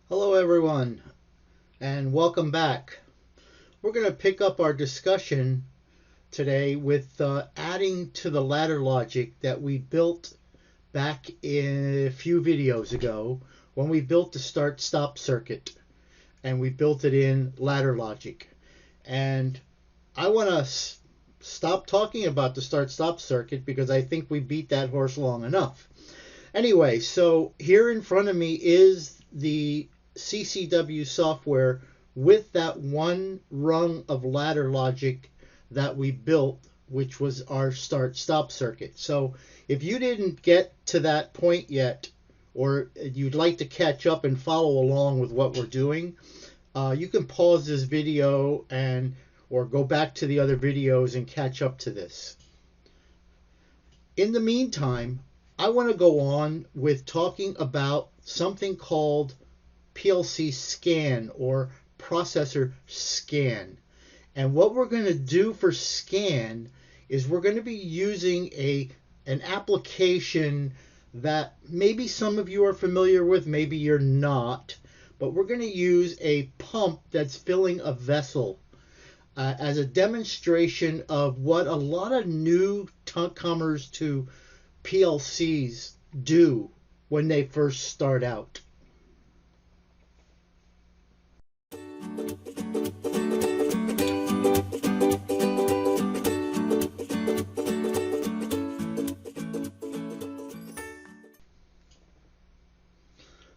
Hello everyone and welcome back. We're going to pick up our discussion today with adding to the ladder logic that we built back in a few videos ago when we built the start-stop circuit, and we built it in ladder logic. And I want to stop talking about the start-stop circuit because I think we beat that horse long enough. Anyway, so here in front of me is the CCW software with that one rung of ladder logic that we built, which was our start-stop circuit. So if you didn't get to that point yet, or you'd like to catch up and follow along with what we're doing, you can pause this video or go back to the other videos and catch up to this. In the meantime, I want to go on with talking about something called PLC scan or processor scan. And what we're going to do for scan is we're going to be using an application that maybe some of you are familiar with, maybe you're not, but we're going to use a pump that's filling a vessel as a demonstration of what a lot of newcomers to PLCs do when they first start out.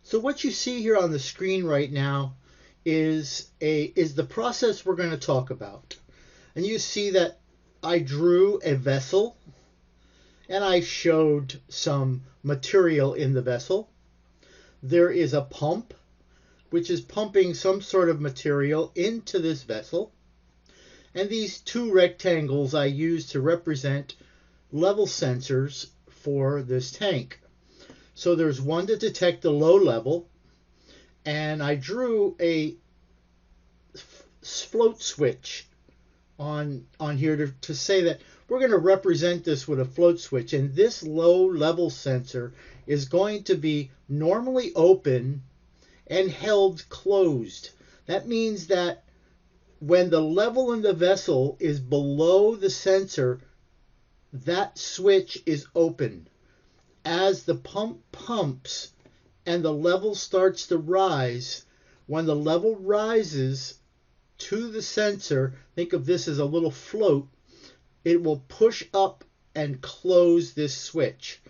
So what you see here on the screen right now is the process we're going to talk about. And you see that I drew a vessel and I showed some material in the vessel. There is a pump which is pumping some sort of material into this vessel. And these two rectangles I used to represent level sensors for this tank. So there's one to detect the low level, and I drew a float switch on here to say that we're going to represent this with a float switch, and this low level sensor is going to be normally open and held closed. That means that when the level in the vessel is below the sensor, that switch is open. As the pump pumps and the level starts to rise, when the level rises to the sensor, think of this as a little float, it will push up and close this switch.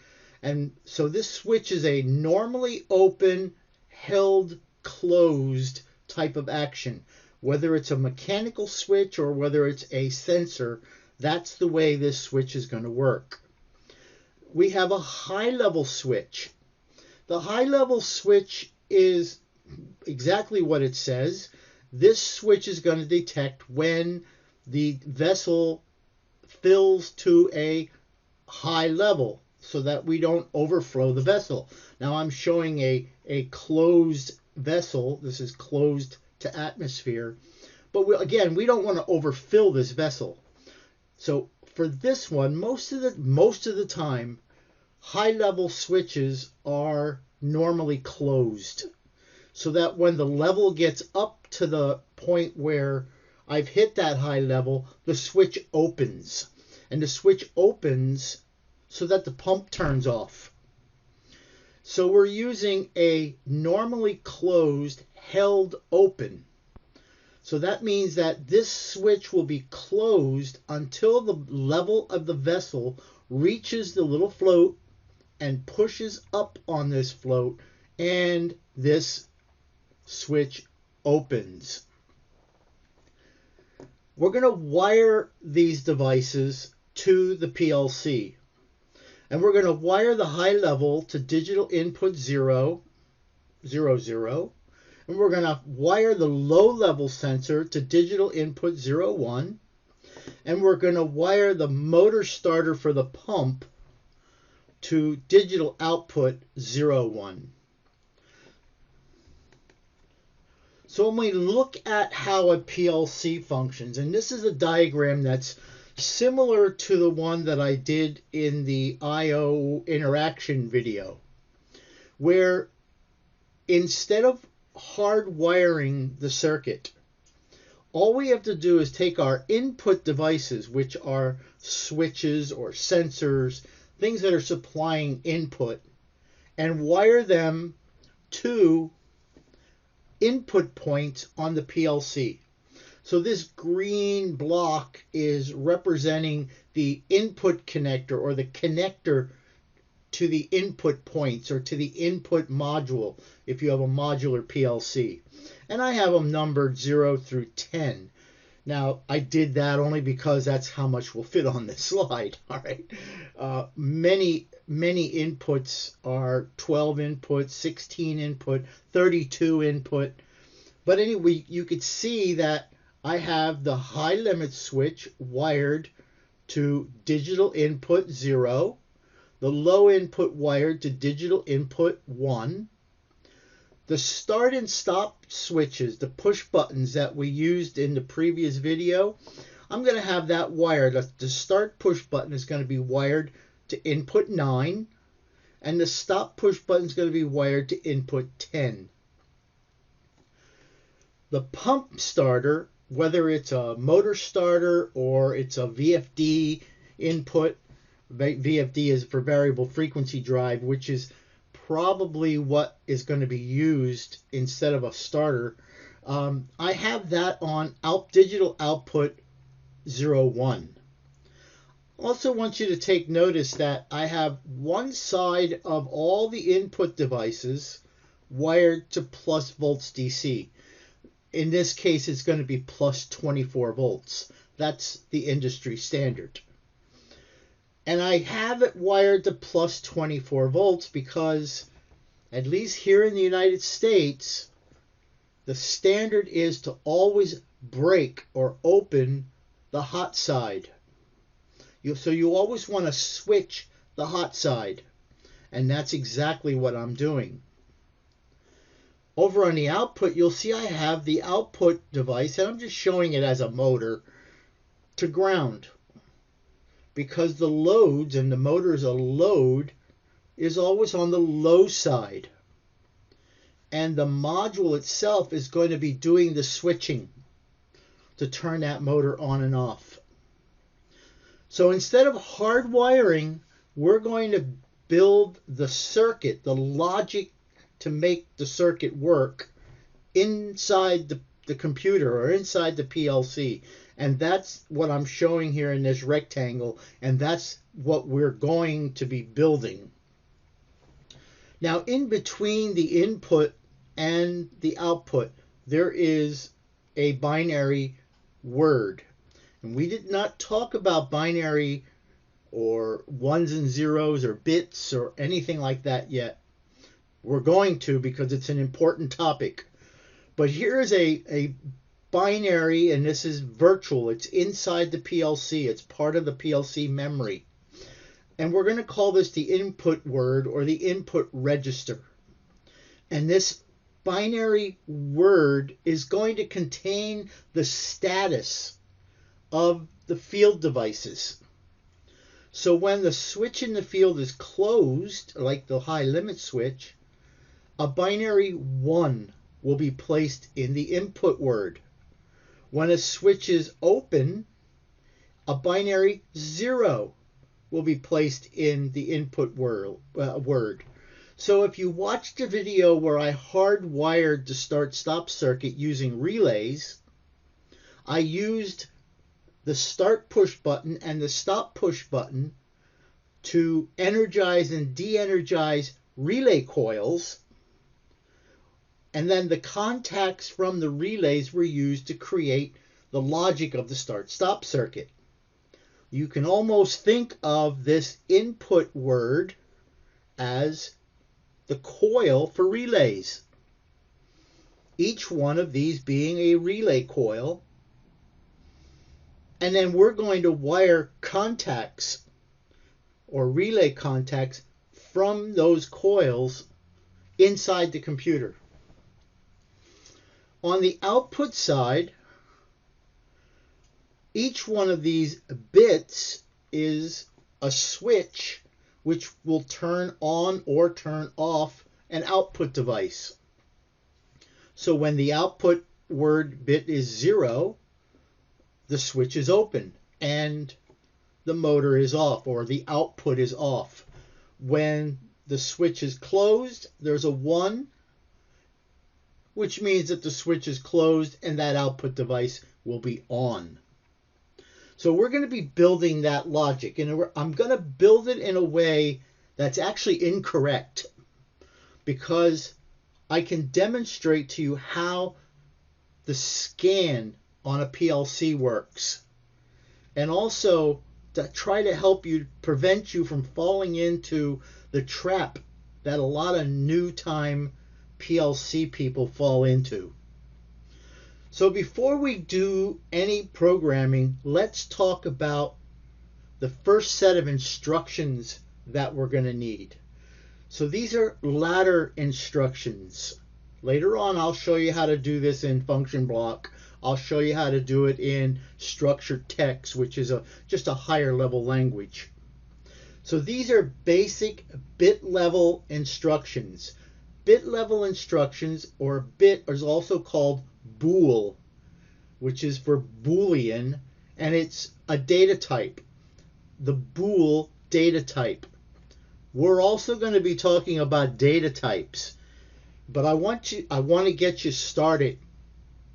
And so this switch is a normally open, held, closed type of action. Whether it's a mechanical switch or whether it's a sensor, that's the way this switch is going to work. We have a high level switch. The high level switch is exactly what it says. This switch is going to detect when the vessel fills to a high level so that we don't overflow the vessel. Now I'm showing a closed vessel. This is closed to atmosphere. But we don't want to overfill this vessel. So for this one, most of the time, high level switches are normally closed, so that when the level gets up to the point where I've hit that high level, the switch opens, and the switch opens so that the pump turns off. So we're using a normally closed, held open. So that means that this switch will be closed until the level of the vessel reaches the little float and pushes up on this float, and this switch opens. We're going to wire these devices to the PLC. And we're going to wire the high level to digital input 0, 0, 0. And we're going to wire the low level sensor to digital input 0, 1. And we're going to wire the motor starter for the pump to digital output 0, 1. So when we look at how a PLC functions, and this is a diagram that's similar to the one that I did in the I/O interaction video, where instead of hardwiring the circuit. All we have to do is take our input devices, which are switches or sensors, things that are supplying input, and wire them to input points on the PLC. So this green block is representing the input connector, or the connector to the input points, or to the input module if you have a modular PLC. And I have them numbered 0 through 10. Now, I did that only because that's how much will fit on this slide. All right. Many inputs are 12 input, 16 input, 32 input. But anyway, you could see that I have the high limit switch wired to digital input 0, the low input wired to digital input 1. The start and stop switches, the push buttons that we used in the previous video, I'm going to have that wired. The start push button is going to be wired to input 9, and the stop push button is going to be wired to input 10. The pump starter, whether it's a motor starter or it's a VFD input, VFD is for variable frequency drive, which is probably what is going to be used instead of a starter. I have that on digital output 01. Also want you to take notice that I have one side of all the input devices wired to plus volts DC. In this case, it's going to be plus 24 volts. That's the industry standard. And I have it wired to plus 24 volts because, at least here in the United States, the standard is to always break or open the hot side. So you always want to switch the hot side. And that's exactly what I'm doing. Over on the output, you'll see I have the output device, and I'm just showing it as a motor, to ground. Because the loads, and the motor is a load, is always on the low side. And the module itself is going to be doing the switching to turn that motor on and off. So instead of hardwiring, we're going to build the circuit, the logic to make the circuit work inside the computer or inside the PLC. And that's what I'm showing here in this rectangle, and that's what we're going to be building. Now, in between the input and the output, there is a binary word. And we did not talk about binary or ones and zeros or bits or anything like that yet. We're going to, because it's an important topic. But here's a binary, and this is virtual. It's inside the PLC. It's part of the PLC memory. And we're going to call this the input word or the input register. And this binary word is going to contain the status of the field devices. So when the switch in the field is closed, like the high limit switch, a binary 1 will be placed in the input word. When a switch is open, a binary 0 will be placed in the input word. So if you watched a video where I hardwired the start-stop circuit using relays, I used the start push button and the stop push button to energize and de-energize relay coils. And then the contacts from the relays were used to create the logic of the start-stop circuit. You can almost think of this input word as the coil for relays. Each one of these being a relay coil. And then we're going to wire contacts or relay contacts from those coils inside the computer. On the output side, each one of these bits is a switch which will turn on or turn off an output device. So when the output word bit is 0, the switch is open and the motor is off, or the output is off. When the switch is closed, there's a 1, which means that the switch is closed and that output device will be on. So we're going to be building that logic, and I'm going to build it in a way that's actually incorrect, because I can demonstrate to you how the scan on a PLC works, and also to try to help you, prevent you from falling into the trap that a lot of new time PLC people fall into. So before we do any programming, let's talk about the first set of instructions that we're going to need. So these are ladder instructions. Later on, I'll show you how to do this in function block. I'll show you how to do it in structured text, which is just a higher level language. So these are basic bit level instructions. Bit level instructions, or bit, is also called bool, which is for Boolean, and it's a data type. The bool data type. We're also going to be talking about data types, but I want to get you started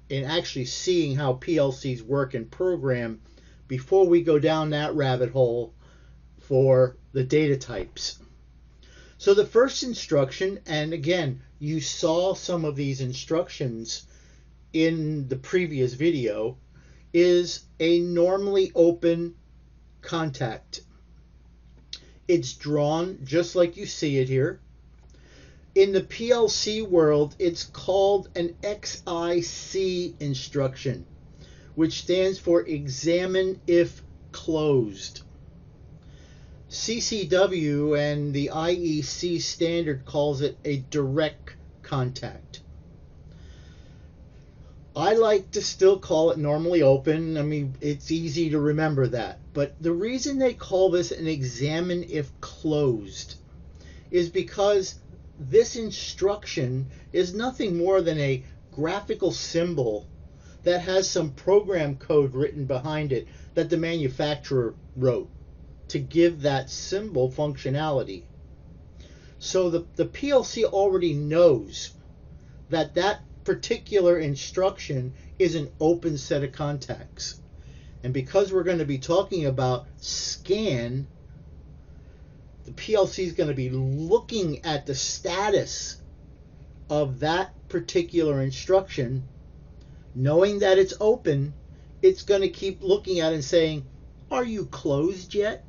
in actually seeing how PLCs work and program before we go down that rabbit hole for the data types. So the first instruction, and again, you saw some of these instructions in the previous video, is a normally open contact. It's drawn just like you see it here. In the PLC world, it's called an XIC instruction, which stands for examine if closed. CCW and the IEC standard calls it a direct contact. I like to still call it normally open. I mean, it's easy to remember that. But the reason they call this an examine if closed is because this instruction is nothing more than a graphical symbol that has some program code written behind it that the manufacturer wrote to give that symbol functionality. So the PLC already knows that that particular instruction is an open set of contacts. And because we're going to be talking about scan, the PLC is going to be looking at the status of that particular instruction, knowing that it's open. It's going to keep looking at it and saying, are you closed yet?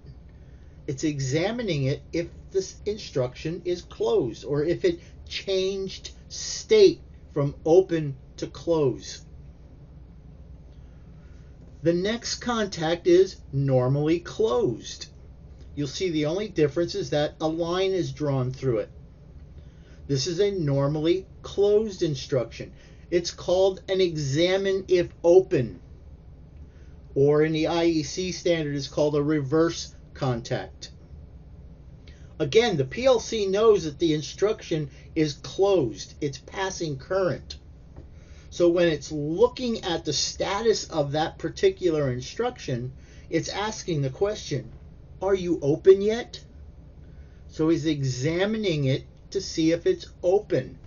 It's examining it if this instruction is closed, or if it changed state from open to close. The next contact is normally closed. You'll see the only difference is that a line is drawn through it. This is a normally closed instruction. It's called an examine if open, or in the IEC standard it's called a reverse contact. Again, the PLC knows that the instruction is closed. It's passing current. So when it's looking at the status of that particular instruction, it's asking the question, are you open yet? So he's examining it to see if it's open.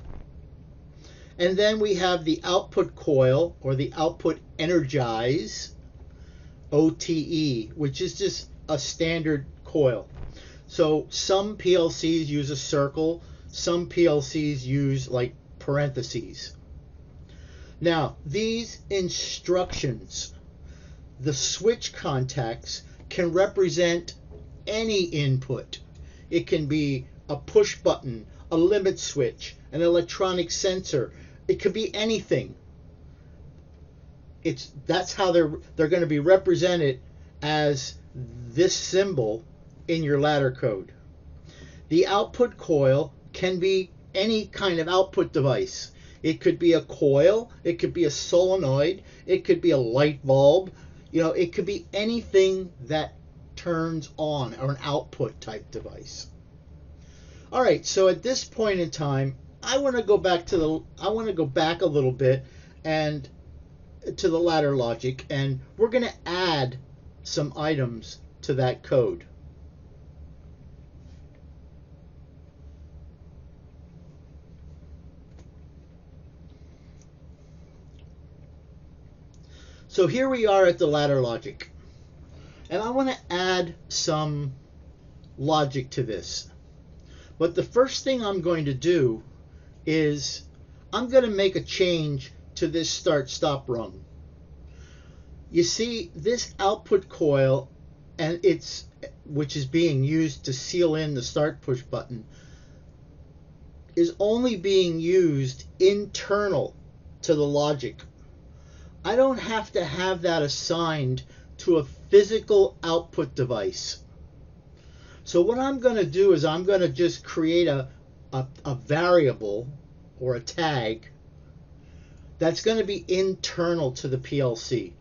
And then we have the output coil, or the output energize, OTE, which is just a standard coil. So some PLCs use a circle, some PLCs use like parentheses. Now, these instructions, the switch contacts, can represent any input. It can be a push button, a limit switch, an electronic sensor. It could be anything. That's how they're going to be represented as this symbol in your ladder code. The output coil can be any kind of output device. It could be a coil, it could be a solenoid, it could be a light bulb, it could be anything that turns on, or an output type device. All right, so at this point in time, I want to go back a little bit and to the ladder logic, and we're going to add some items to that code. So here we are at the ladder logic, and I want to add some logic to this. But the first thing I'm going to do is I'm going to make a change to this start-stop rung. You see, this output coil, and which is being used to seal in the start push button, is only being used internal to the logic. I don't have to have that assigned to a physical output device. So what I'm going to do is I'm going to just create a variable or a tag that's going to be internal to the PLC.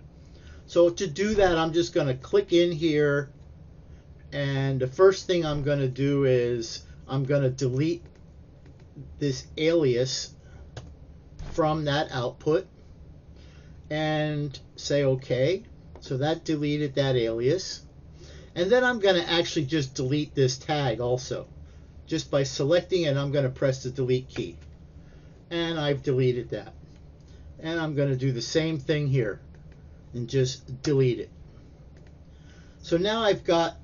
So to do that, I'm just going to click in here, and the first thing I'm going to do is I'm going to delete this alias from that output and say OK. So that deleted that alias. And then I'm going to actually just delete this tag also. Just by selecting it, I'm going to press the delete key. And I've deleted that. And I'm going to do the same thing here and just delete it. So now I've got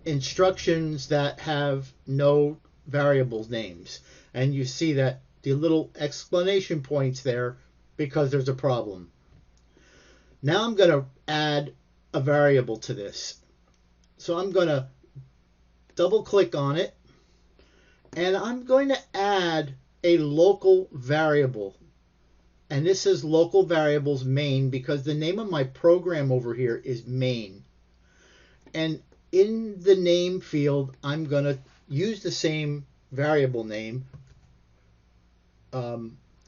instructions that have no variable names. And you see that the little exclamation points there because there's a problem. Now I'm going to add a variable to this. So I'm going to double click on it, and I'm going to add a local variable. And this is local variables main because the name of my program over here is main. And in the name field, I'm going to use the same variable name.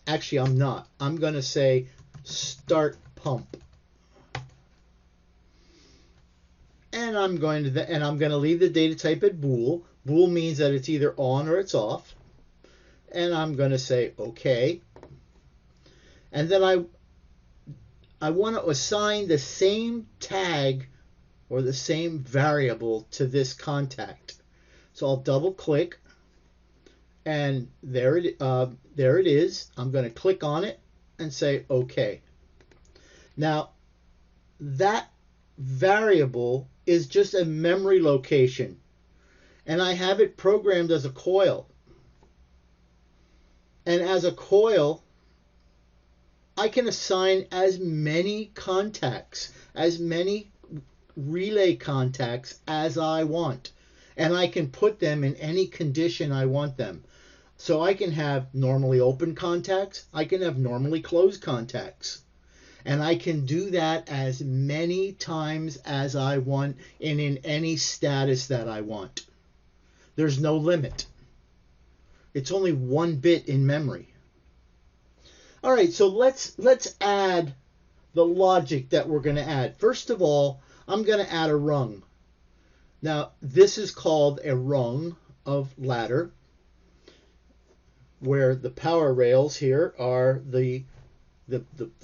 Actually, I'm not. I'm going to say start pump. And I'm going to leave the data type at bool. Bool means that it's either on or it's off. And I'm going to say OK. And then I want to assign the same tag or the same variable to this contact. So I'll double click, and there it is. I'm going to click on it and say OK. Now that variable is just a memory location, and I have it programmed as a coil. And as a coil, I can assign as many contacts, as many relay contacts as I want, and I can put them in any condition I want them. So I can have normally open contacts, I can have normally closed contacts. And I can do that as many times as I want and in any status that I want. There's no limit. It's only 1 bit in memory. All right, so let's add the logic that we're going to add. First of all, I'm going to add a rung. Now, this is called a rung of ladder, where the power rails here are the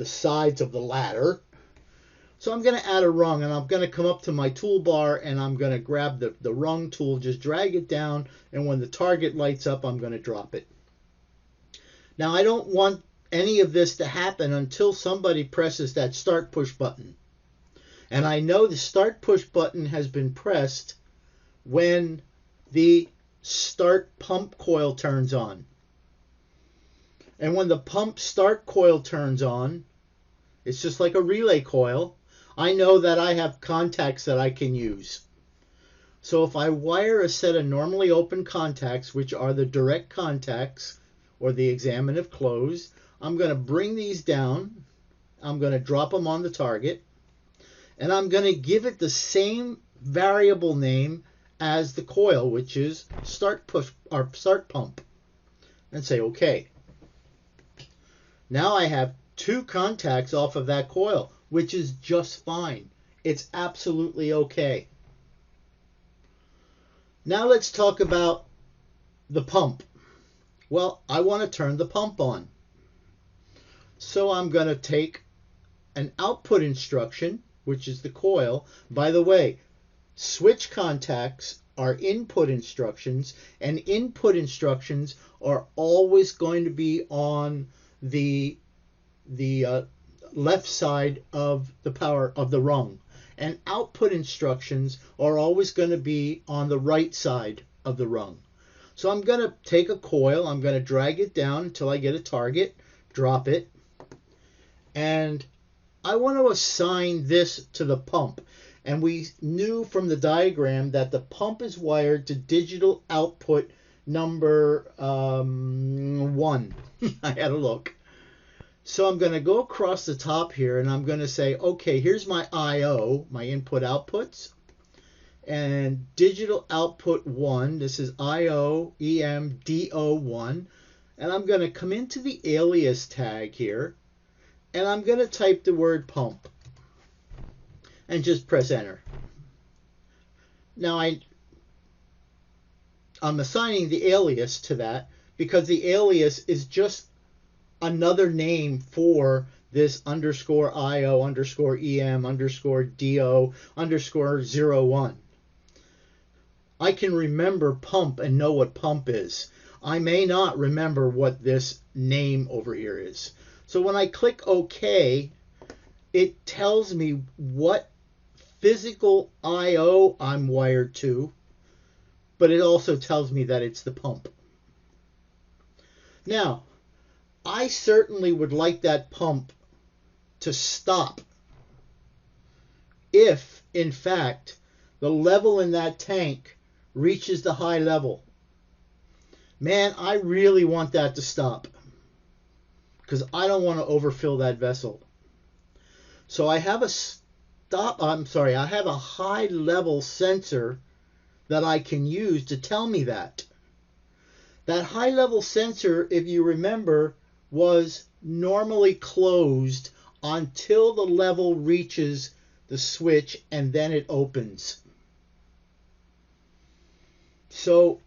sides of the ladder. So I'm going to add a rung, and I'm going to come up to my toolbar, and I'm going to grab the rung tool, just drag it down, and when the target lights up, I'm going to drop it. Now I don't want any of this to happen until somebody presses that start push button. And I know the start push button has been pressed when the start pump coil turns on. And when the pump start coil turns on, it's just like a relay coil. I know that I have contacts that I can use. So if I wire a set of normally open contacts, which are the direct contacts or the examine if closed, I'm going to bring these down. I'm going to drop them on the target. And I'm going to give it the same variable name as the coil, which is start push or start pump. And say OK. Now I have 2 contacts off of that coil, which is just fine. It's absolutely okay. Now let's talk about the pump. Well, I want to turn the pump on. So I'm going to take an output instruction, which is the coil. By the way, switch contacts are input instructions, and input instructions are always going to be on the left side of the power of the rung, and output instructions are always going to be on the right side of the rung. So I'm going to take a coil, I'm going to drag it down until I get a target, drop it, and I want to assign this to the pump. And we knew from the diagram that the pump is wired to digital output number 1. I had a look. So I'm going to go across the top here, and I'm going to say, okay, here's my I/O, my input outputs, and digital output 1. This is I/O EM DO1, and I'm going to come into the alias tag here, and I'm going to type the word pump and just press enter. Now I'm assigning the alias to that because the alias is just another name for this underscore IO underscore EM underscore DO underscore 01. I can remember pump and know what pump is. I may not remember what this name over here is. So when I click OK, it tells me what physical I/O I'm wired to, but it also tells me that it's the pump. Now, I certainly would like that pump to stop if, in fact, the level in that tank reaches the high level. Man, I really want that to stop because I don't want to overfill that vessel. So I have I have a high level sensor that I can use to tell me that. That high level sensor, if you remember, was normally closed until the level reaches the switch and then it opens. So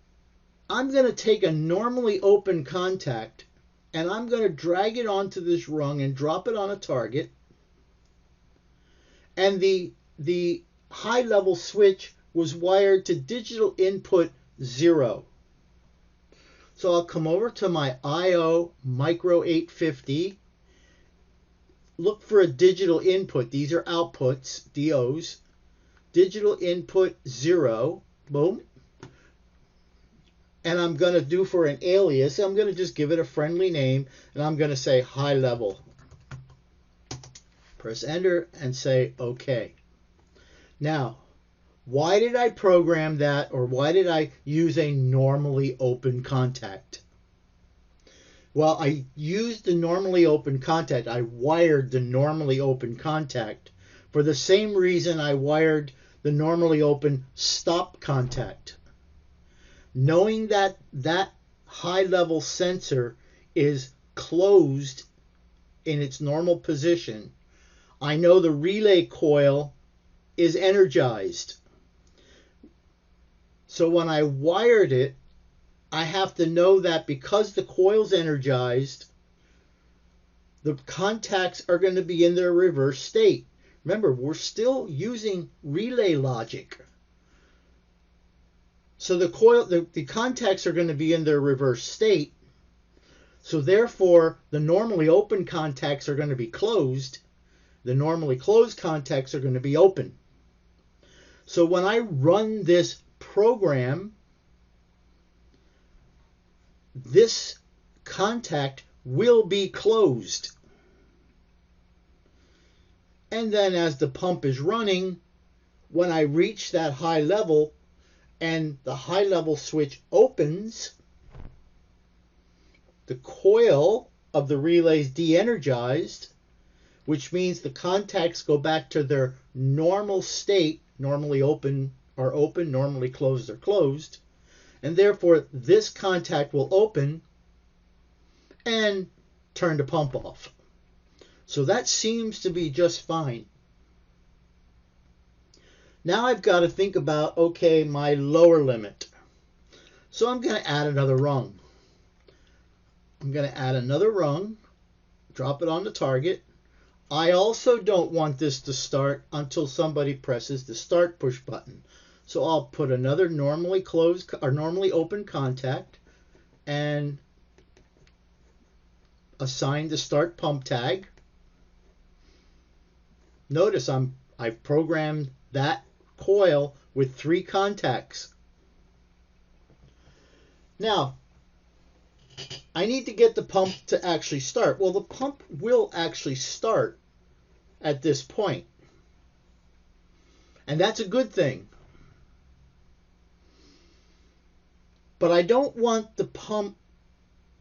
I'm going to take a normally open contact and I'm going to drag it onto this rung and drop it on a target. And the high level switch was wired to digital input 0. So I'll come over to my I/O Micro 850, look for a digital input. These are outputs, DOs. Digital input 0, boom. And I'm going to do for an alias, I'm going to just give it a friendly name, and I'm going to say high level. Press enter and say OK. Now, why did I program that, or why did I use a normally open contact? Well, I used the normally open contact. I wired the normally open contact for the same reason I wired the normally open stop contact. Knowing that that high level sensor is closed in its normal position, I know the relay coil is energized. So when I wired it, I have to know that because the coil's energized, the contacts are going to be in their reverse state. Remember, we're still using relay logic. So the contacts are going to be in their reverse state. So therefore, the normally open contacts are going to be closed. The normally closed contacts are going to be open. So when I run this program, this contact will be closed. And then as the pump is running, when I reach that high level and the high level switch opens, the coil of the relay is de-energized, which means the contacts go back to their normal state. Normally open are open, normally closed are closed, and therefore this contact will open and turn the pump off. So that seems to be just fine. Now I've got to think about, okay, my lower limit. So I'm going to add another rung. I'm going to add another rung, drop it on the target. I also don't want this to start until somebody presses the start push button. So I'll put another normally closed or normally open contact and assign the start pump tag. Notice I've programmed that coil with 3 contacts. Now, I need to get the pump to actually start. Well, the pump will actually start at this point. And that's a good thing. But I don't want the pump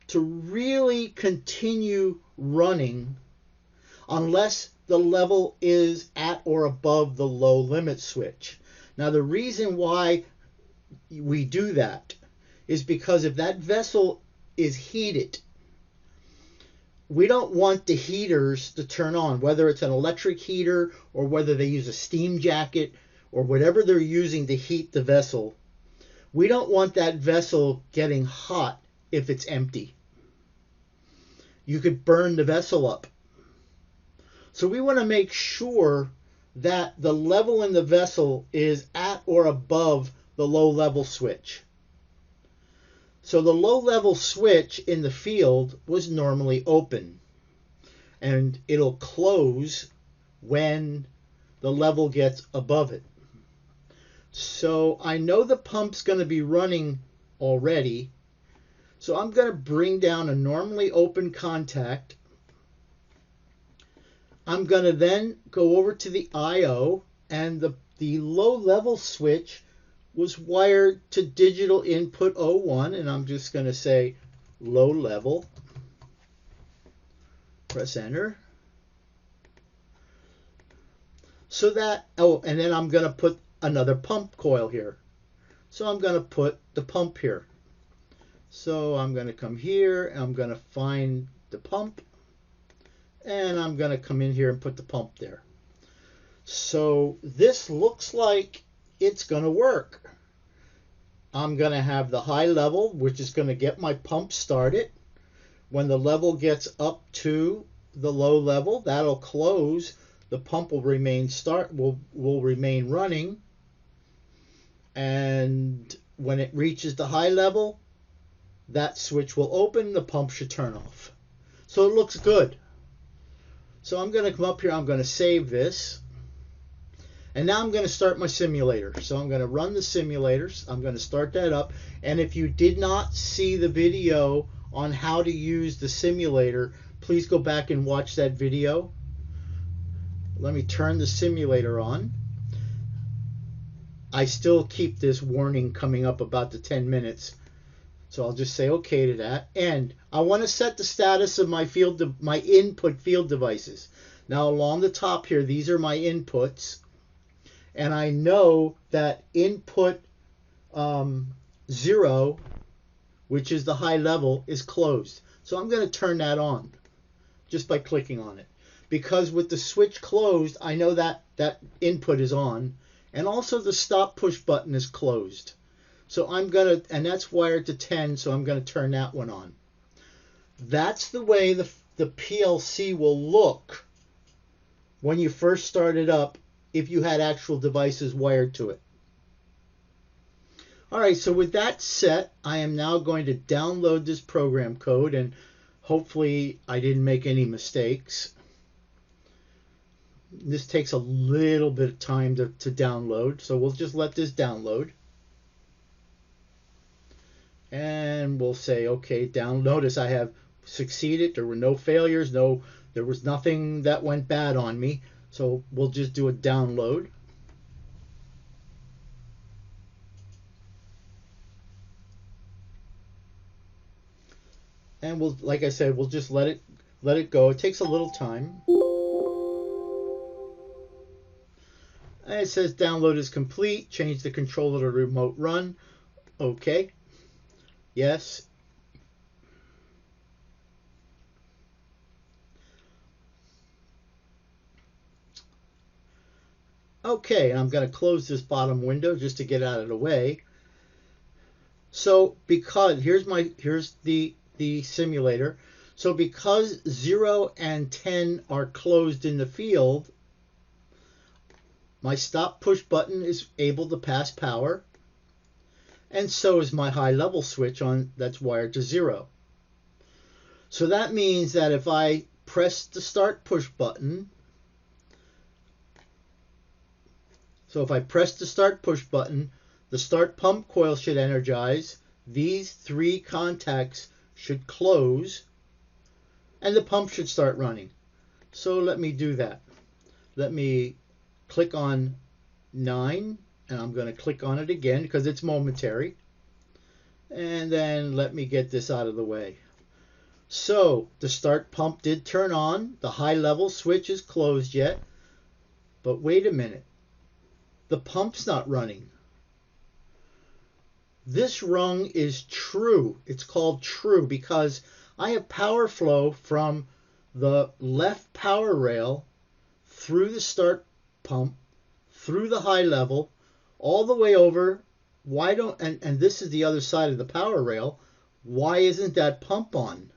to really continue running unless the level is at or above the low limit switch. Now, the reason why we do that is because if that vessel is heated, we don't want the heaters to turn on, whether it's an electric heater or whether they use a steam jacket or whatever they're using to heat the vessel. We don't want that vessel getting hot if it's empty. You could burn the vessel up. So we want to make sure that the level in the vessel is at or above the low level switch. So the low level switch in the field was normally open, and it'll close when the level gets above it. So I know the pump's going to be running already, so I'm going to bring down a normally open contact. I'm going to then go over to the I/O, and the low level switch was wired to digital input 01, and I'm just going to say low level. Press enter. So that, and then I'm going to put another pump coil here. So I'm going to put the pump here. So I'm going to come here, and I'm going to find the pump, and I'm going to come in here and put the pump there. So this looks like it's going to work. I'm going to have the high level, which is going to get my pump started. When the level gets up to the low level, that'll close. The pump will remain will remain running. And when it reaches the high level, that switch will open. The pump should turn off. So it looks good. So I'm going to come up here. I'm going to save this. And now I'm going to start my simulator. So I'm going to run the simulators. I'm going to start that up. And if you did not see the video on how to use the simulator, please go back and watch that video. Let me turn the simulator on. I still keep this warning coming up about the 10 minutes. So I'll just say okay to that. And I want to set the status of my input field devices. Now along the top here, these are my inputs. And I know that input 0, which is the high level, is closed. So I'm going to turn that on just by clicking on it. Because with the switch closed, I know that that input is on. And also the stop push button is closed. So I'm going to, and that's wired to 10, so I'm going to turn that one on. That's the way the PLC will look when you first start it up, if you had actual devices wired to it. Alright, so with that set, I am now going to download this program code, and hopefully I didn't make any mistakes. This takes a little bit of time to download, so we'll just let this download. And we'll say, okay, notice I have succeeded. There were no failures, there was nothing that went bad on me. So we'll just do a download. And we'll, like I said, we'll just let it go. It takes a little time. And it says download is complete. Change the controller to remote run. Okay. Yes. Okay, I'm going to close this bottom window just to get out of the way. So because here's the the simulator. So because 0 and 10 are closed in the field, my stop push button is able to pass power, and so is my high level switch on that's wired to 0. So that means that if I press the start push button, the start pump coil should energize, these 3 contacts should close, and the pump should start running. So let me do that. Let me click on 9, and I'm going to click on it again because it's momentary. And then let me get this out of the way. So the start pump did turn on. The high level switch is closed yet. But wait a minute. The pump's not running. This rung is true. It's called true because I have power flow from the left power rail through the start pump, through the high level, all the way over. Why don't, and this is the other side of the power rail, why isn't that pump on?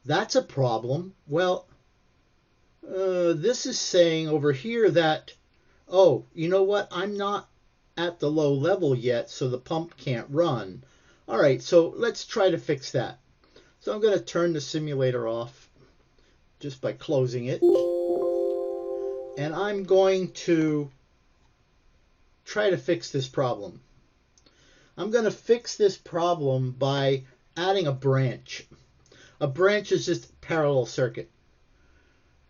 That's a problem. Well, this is saying over here that, oh, you know what? I'm not at the low level yet, so the pump can't run. All right, so let's try to fix that. So I'm going to turn the simulator off just by closing it. And I'm going to try to fix this problem. I'm going to fix this problem by adding a branch. A branch is just a parallel circuit.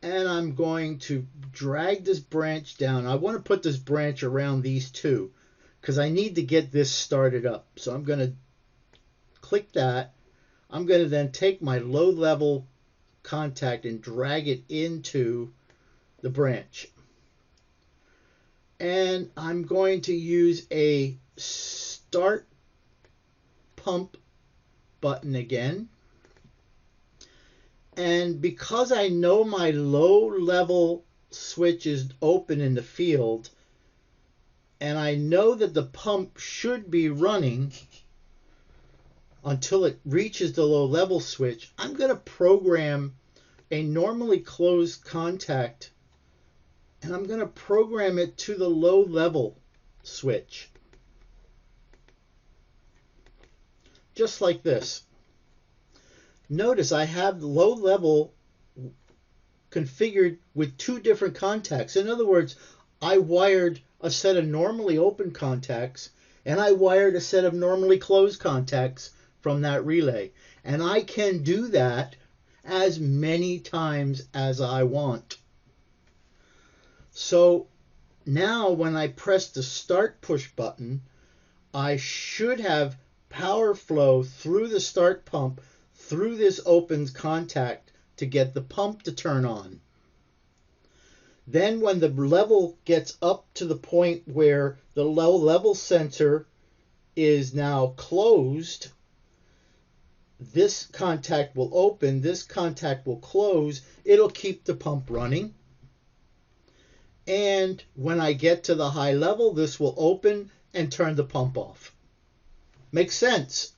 And I'm going to drag this branch down. I want to put this branch around these two because I need to get this started up. So I'm going to click that. I'm going to then take my low level contact and drag it into the branch. And I'm going to use a start pump button again. And because I know my low level switch is open in the field, and I know that the pump should be running until it reaches the low level switch, I'm going to program a normally closed contact, and I'm going to program it to the low level switch. Just like this. Notice I have the low level configured with 2 different contacts. In other words, I wired a set of normally open contacts and I wired a set of normally closed contacts from that relay. And I can do that as many times as I want. So now when I press the start push button, I should have power flow through the start pump through this open contact to get the pump to turn on. Then when the level gets up to the point where the low level sensor is now closed, this contact will open, this contact will close, it'll keep the pump running. And when I get to the high level, this will open and turn the pump off. Makes sense.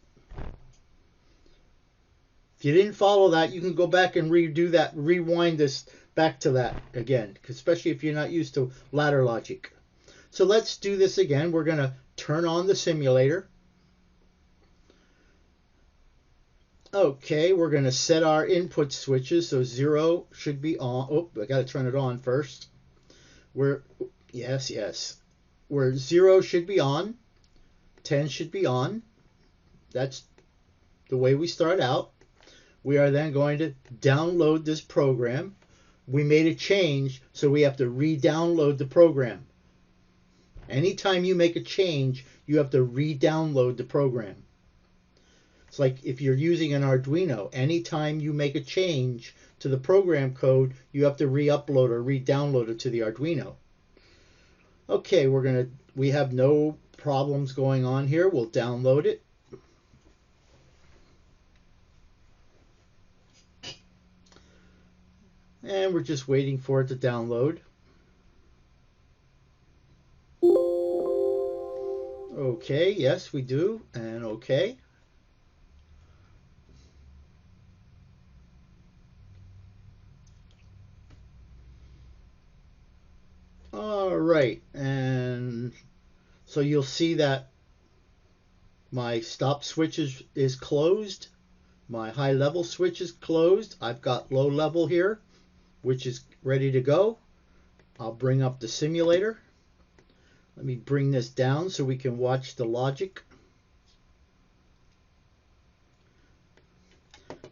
If you didn't follow that, you can go back and redo that, rewind this back to that again, especially if you're not used to ladder logic. So let's do this again. We're going to turn on the simulator. Okay, we're going to set our input switches. So 0 should be on. Oh, I got to turn it on first. Yes. Where 0 should be on, 10 should be on. That's the way we start out. We are then going to download this program. We made a change, so we have to re-download the program. Anytime you make a change, you have to re-download the program. It's like if you're using an Arduino, anytime you make a change to the program code, you have to re-upload or re-download it to the Arduino. Okay, we have no problems going on here. We'll download it. And we're just waiting for it to download. Okay, yes, we do, and okay. All right, and so you'll see that my stop switch is closed. My high level switch is closed. I've got low level here, which is ready to go. I'll bring up the simulator. Let me bring this down so we can watch the logic.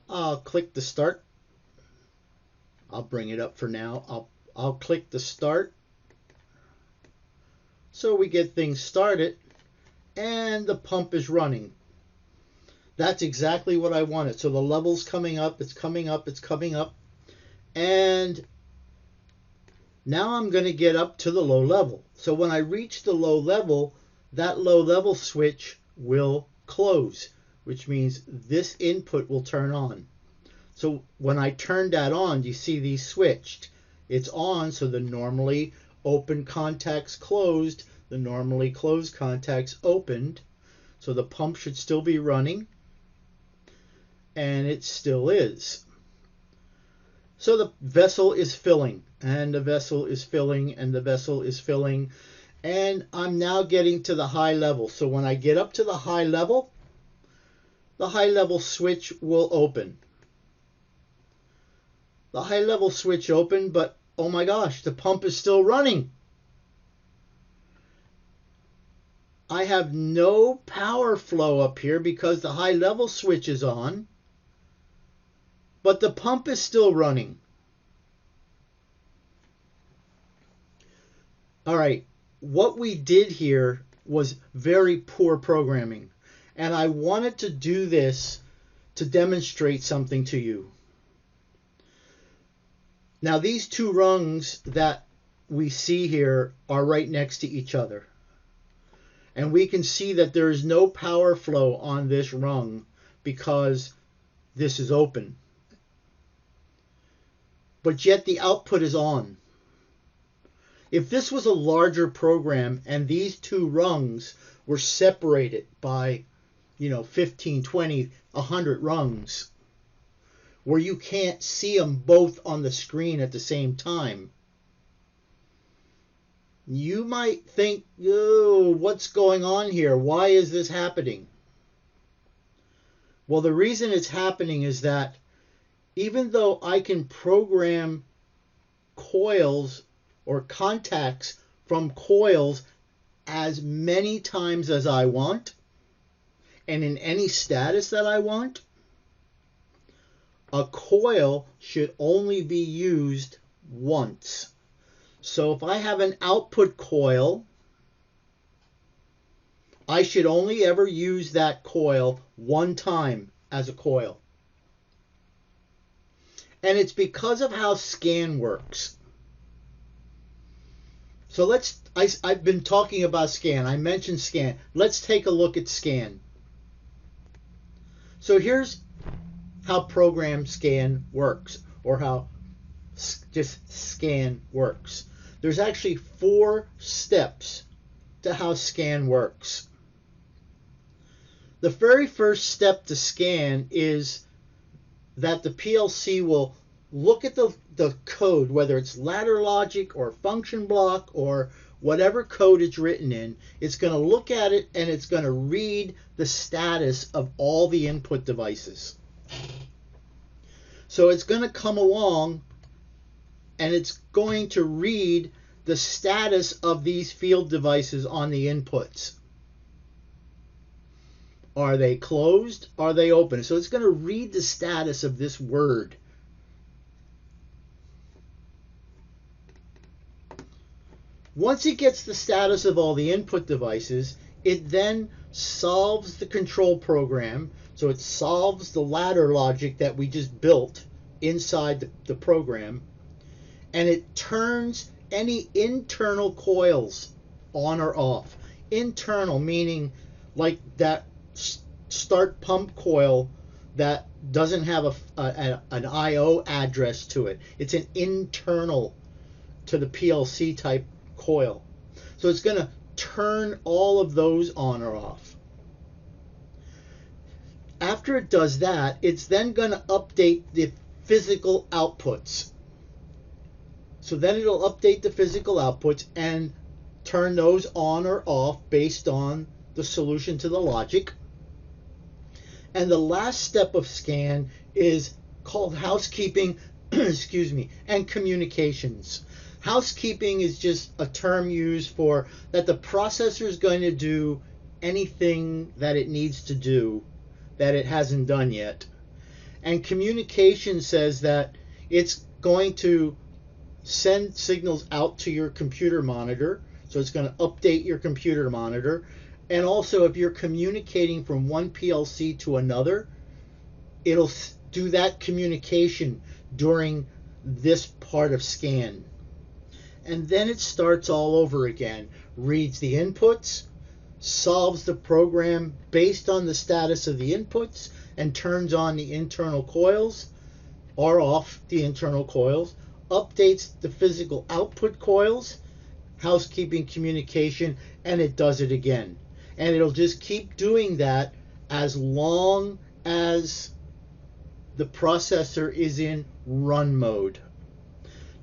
I'll click the start. I'll bring it up for now. I'll click the start. So we get things started and the pump is running. That's exactly what I wanted. So the level's coming up, it's coming up, it's coming up. And now I'm going to get up to the low level. So when I reach the low level, that low level switch will close, which means this input will turn on. So when I turn that on, you see these switched. It's on, so the normally open contacts closed, the normally closed contacts opened. So the pump should still be running, and it still is. So the vessel is filling, and the vessel is filling, and the vessel is filling, and I'm now getting to the high level. So when I get up to the high level switch will open. The high level switch opened, but oh my gosh, the pump is still running. I have no power flow up here because the high level switch is on, but the pump is still running. All right, what we did here was very poor programming, and I wanted to do this to demonstrate something to you. Now these two rungs that we see here are right next to each other. And we can see that there is no power flow on this rung because this is open. But yet the output is on. If this was a larger program and these two rungs were separated by, 15, 20, 100 rungs, where you can't see them both on the screen at the same time, you might think, oh, what's going on here? Why is this happening? Well, the reason it's happening is that even though I can program coils or contacts from coils as many times as I want and in any status that I want, a coil should only be used once. So if I have an output coil, I should only ever use that coil one time as a coil. And it's because of how scan works. So I've been talking about scan. I mentioned scan. Let's take a look at scan. So here's how program scan works, or how just scan works. There's actually 4 steps to how scan works. The very first step to scan is that the PLC will look at the code, whether it's ladder logic or function block or whatever code it's written in. It's going to look at it and it's going to read the status of all the input devices. So it's going to come along and it's going to read the status of these field devices on the inputs. Are they closed? Are they open? So it's going to read the status of this word. Once it gets the status of all the input devices, it then solves the control program. So it solves the ladder logic that we just built inside the program, and it turns any internal coils on or off. Internal meaning like that start pump coil that doesn't have an I/O address to it. It's an internal to the PLC type coil. So it's going to turn all of those on or off. After it does that, it's then going to update the physical outputs. So then it'll update the physical outputs and turn those on or off based on the solution to the logic. And the last step of scan is called housekeeping, excuse me, and communications. Housekeeping is just a term used for that the processor is going to do anything that it needs to do that it hasn't done yet. And communication says that it's going to send signals out to your computer monitor. So it's going to update your computer monitor. And also, if you're communicating from one PLC to another, it'll do that communication during this part of scan. And then it starts all over again. Reads the inputs, solves the program based on the status of the inputs, and turns on the internal coils or off the internal coils, updates the physical output coils, housekeeping communication, and it does it again. And it'll just keep doing that as long as the processor is in run mode.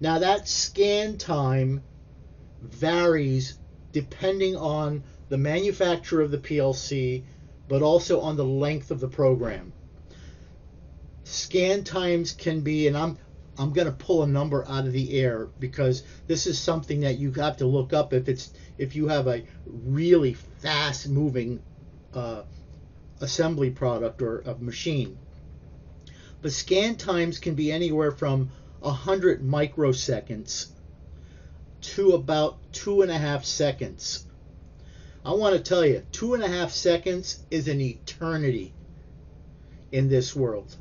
Now that scan time varies depending on the manufacturer of the PLC, but also on the length of the program. Scan times can be, and I'm going to pull a number out of the air because this is something that you have to look up if you have a really fast moving assembly product or a machine. But scan times can be anywhere from 100 microseconds to about 2.5 seconds. I want to tell you, 2.5 seconds is an eternity in this world.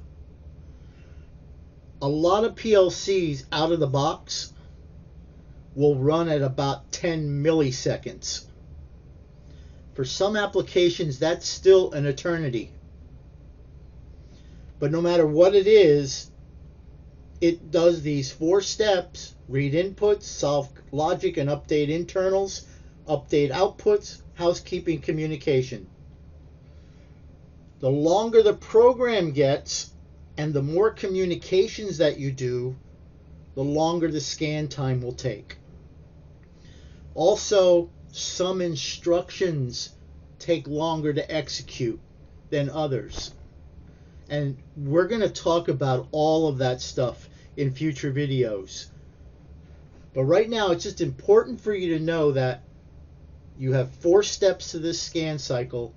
A lot of PLCs out of the box will run at about 10 milliseconds. For some applications, that's still an eternity. But no matter what it is, it does these 4 steps: read inputs, solve logic and update internals, update outputs, housekeeping communication. The longer the program gets and the more communications that you do, the longer the scan time will take. Also, some instructions take longer to execute than others. And we're going to talk about all of that stuff in future videos. But right now, it's just important for you to know that you have 4 steps to this scan cycle: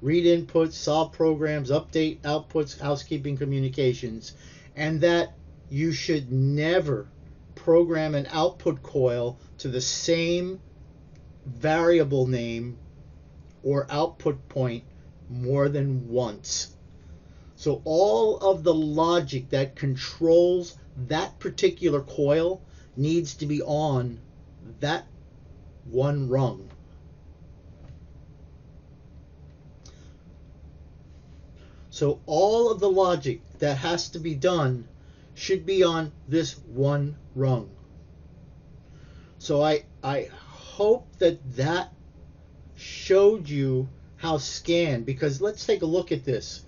read inputs, solve programs, update outputs, housekeeping communications, and that you should never program an output coil to the same variable name or output point more than once. So all of the logic that controls that particular coil needs to be on that one rung. So all of the logic that has to be done should be on this one rung. So I hope that showed you how scan, because let's take a look at this.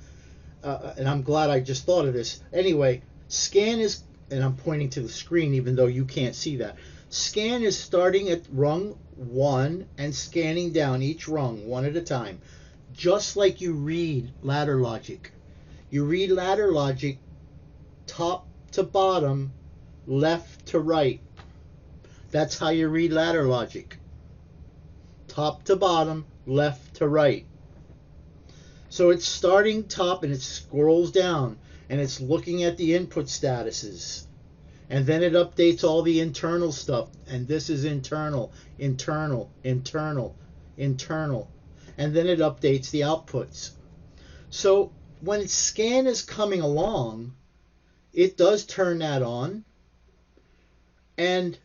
And I'm glad I just thought of this. Anyway, scan is, and I'm pointing to the screen even though you can't see that. Scan is starting at rung 1 and scanning down each rung one at a time. Just like you read ladder logic. You read ladder logic top to bottom, left to right. That's how you read ladder logic. Top to bottom, left to right. So it's starting top and it scrolls down and it's looking at the input statuses. And then it updates all the internal stuff. And this is internal, internal, internal, internal. And then it updates the outputs. So when scan is coming along, it does turn that on. And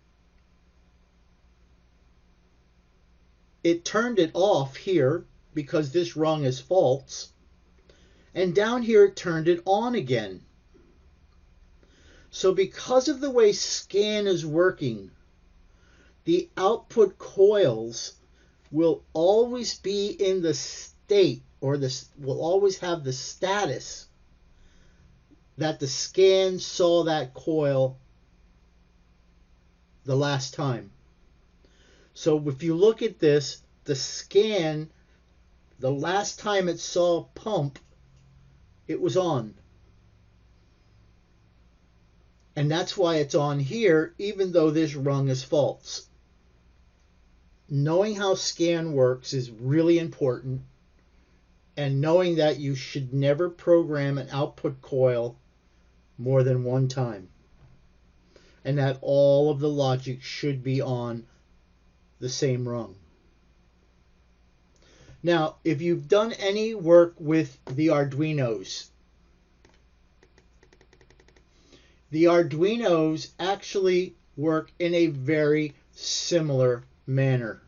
it turned it off here because this rung is false. And down here it turned it on again. So because of the way scan is working, the output coils will always be in the state, or will always have the status that the scan saw that coil the last time. So if you look at this, the scan, the last time it saw pump, it was on. And that's why it's on here, even though this rung is false. Knowing how scan works is really important, and knowing that you should never program an output coil more than one time, and that all of the logic should be on the same rung. Now, if you've done any work with the Arduinos actually work in a very similar manner.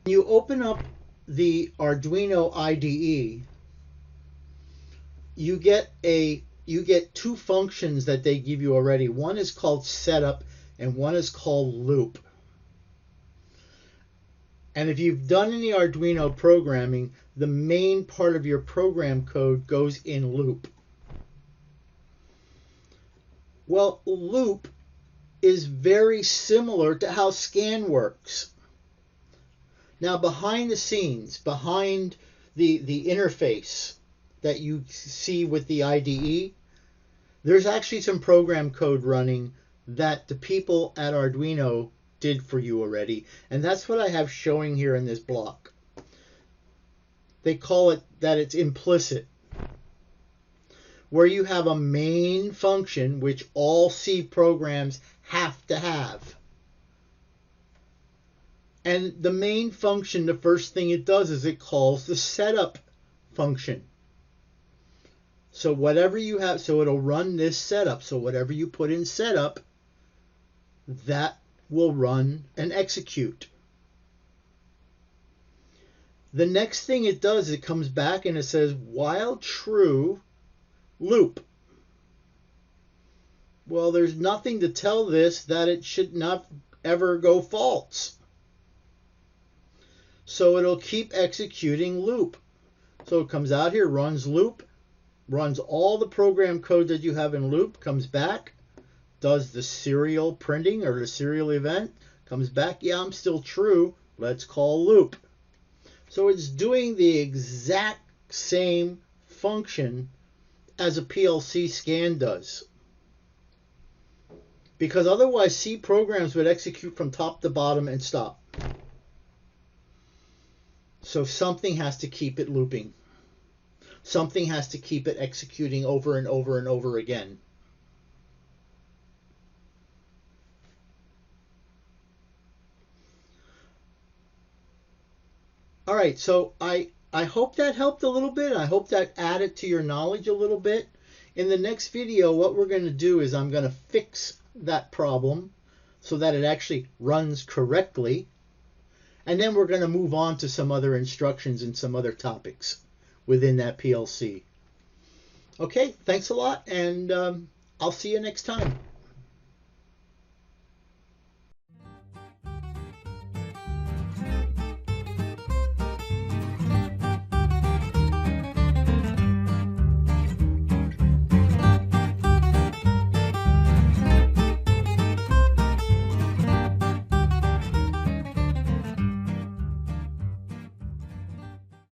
When you open up the Arduino IDE, you get two functions that they give you already. One is called setup and one is called loop. And if you've done any Arduino programming, the main part of your program code goes in loop. Well, loop is very similar to how scan works. Now, behind the scenes, behind the interface that you see with the IDE, there's actually some program code running that the people at Arduino did for you already, and that's what I have showing here in this block. They call it that it's implicit, where you have a main function which all C programs have to have. And the main function, the first thing it does is it calls the setup function. So whatever you have, so it'll run this setup. So whatever you put in setup, that will run and execute. The next thing it does, it comes back and it says, while true, loop. Well, there's nothing to tell this that it should not ever go false. So it'll keep executing loop. So it comes out here, runs loop, runs all the program code that you have in loop, comes back, does the serial printing or the serial event, comes back, yeah, I'm still true, let's call loop. So it's doing the exact same function as a PLC scan does. Because otherwise C programs would execute from top to bottom and stop. So something has to keep it looping. Something has to keep it executing over and over and over again. All right, so I hope that helped a little bit. I hope that added to your knowledge a little bit. In the next video, what we're going to do is I'm going to fix that problem so that it actually runs correctly. And then we're going to move on to some other instructions and some other topics within that PLC. Okay, thanks a lot, and I'll see you next time.